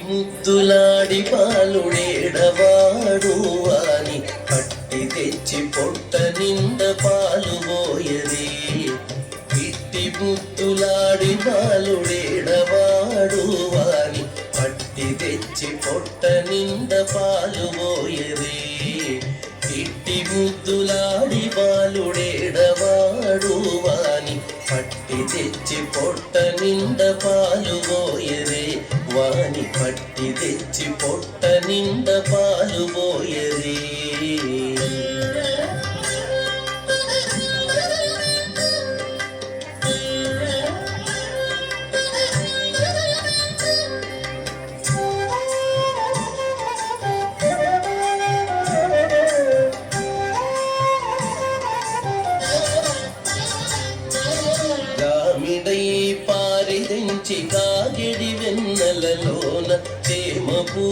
ముద్దులాడి పాలుడేడవాడు అని పట్టి తెచ్చి పొట్ట నింద పాలు పోయదే. ఇట్టి ముద్దులాడి పాలుడేడవాడు అని పట్టి తెచ్చి పొట్ట నింద పాలు పోయదే. ఇట్టి ముద్దులాడి పాలుడేడవాడు అని పట్టి తెచ్చి పొట్ట నింద పాలు పోయదే. వాని పట్టి తెచ్చి పొట్ట నింద పాలు పోయదే. గామిడై పారిదించి కాగిడి వెన్నెలలోన చేమపూ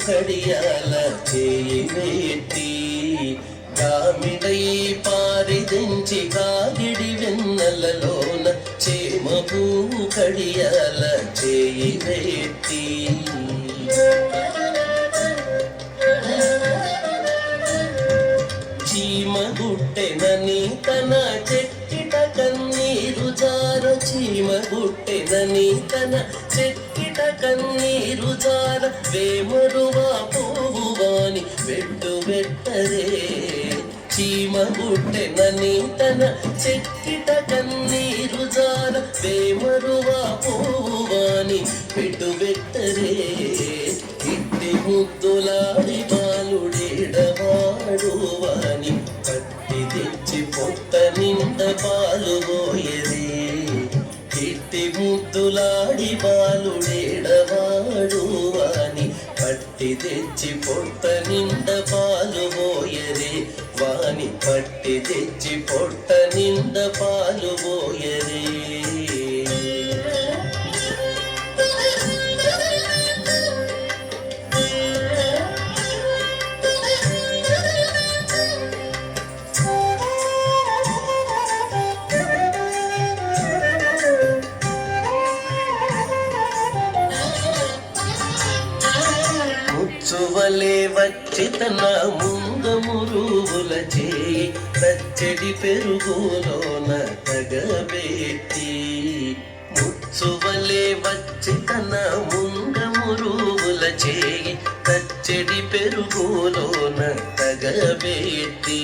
కడియాల చేయి వేట్టి. గామిడై పారిదించి కాగిడి వెన్నెలలోన చేమపూ కడియాల చేయి వేట్టి. చీమగుట్టెనని తన చెక్కిట కన్నీరు జార. చీమగుట్టెనని తన చెక్కిట కన్నీరు జార. వేమరువా పువ్వువాని వెట్టు వెట్టరే. చీమగుట్టెనని తన చెక్కిట కన్నీరు జార. వేమరువా పువ్వువాని వెట్టు వెట్టరే. ఇట్టి ముద్దులాడి పాలుడేడవాడు అని పట్టి తెచ్చి పొట్ట నింద పాలు పోయదే. ఇట్టి ముద్దులాడి పాలుడేడవాడు అని పట్టి తెచ్చి పొట్ట నింద పాలు పోయదే. వాని పట్టి తెచ్చి పొట్ట నింద పాలు పోయదే. ముచ్చువలే వచ్చి తన ముందమురువుల చేయి పచ్చడి పెరుగులోన తగబెట్టి. ముచ్చువలే వచ్చి తన ముందమురువుల చేయి పచ్చడి పెరుగులోన తగబెట్టి.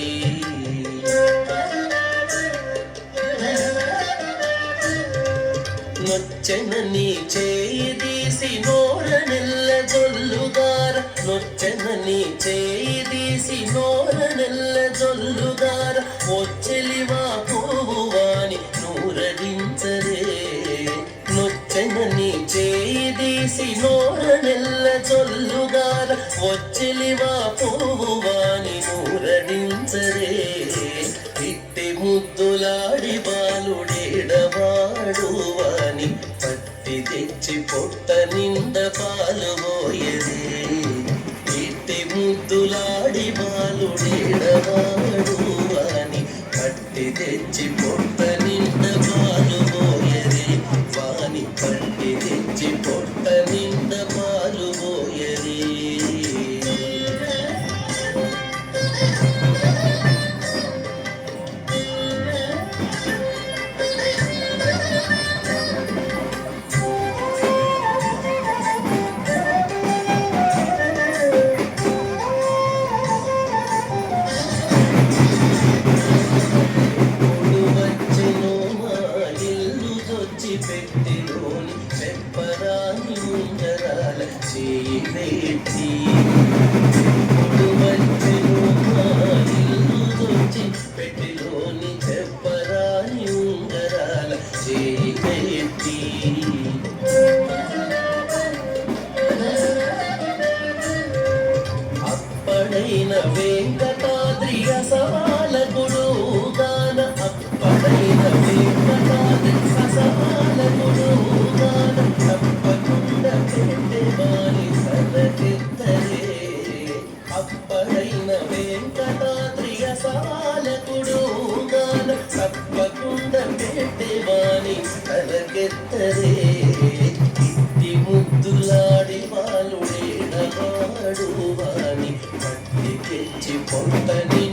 నొచ్చెనని చేయి తీసి నోర నెల్ల జొల్లుగార. నొచ్చెనని చేయి తీసి నోర నెల్ల జొల్లుగార. వచ్చెలివా పువ్వువాని నూరడించరే. నొచ్చెనని చేయి తీసి నోర నెల్ల జొల్లుగార. వచ్చెలివా పువ్వువాని నూరడించరే. ఇట్టి ముద్దులాడి పాలుడేడవాడు అని పట్టి తెచ్చి పొట్ట నింద పాలు పోయదే. ఇట్టి ముద్దులాడి పాలుడేడవాడు అని పట్టి తెచ్చి పొట్ట నింద పాలు పోయదే. వాని పట్టి తెచ్చి పొట్ట నింద పాలు పోయదే. పెట్టిలోని చెప్పరాని ఉంగరాల చేయి వేట్టి. వచ్చెను మా ఇల్లు దొచ్చి పెట్టిలోని చెప్పరాని ఉంగరాల చేయి వేట్టి. అప్పడైన వెంకటాద్రి అసవాలకుడు గాన. అప్పడైన వెంకటాద్రి అసవాలకుడు గాన. తప్పకుండా పెట్టే వాని సరకెత్తరే. పొందని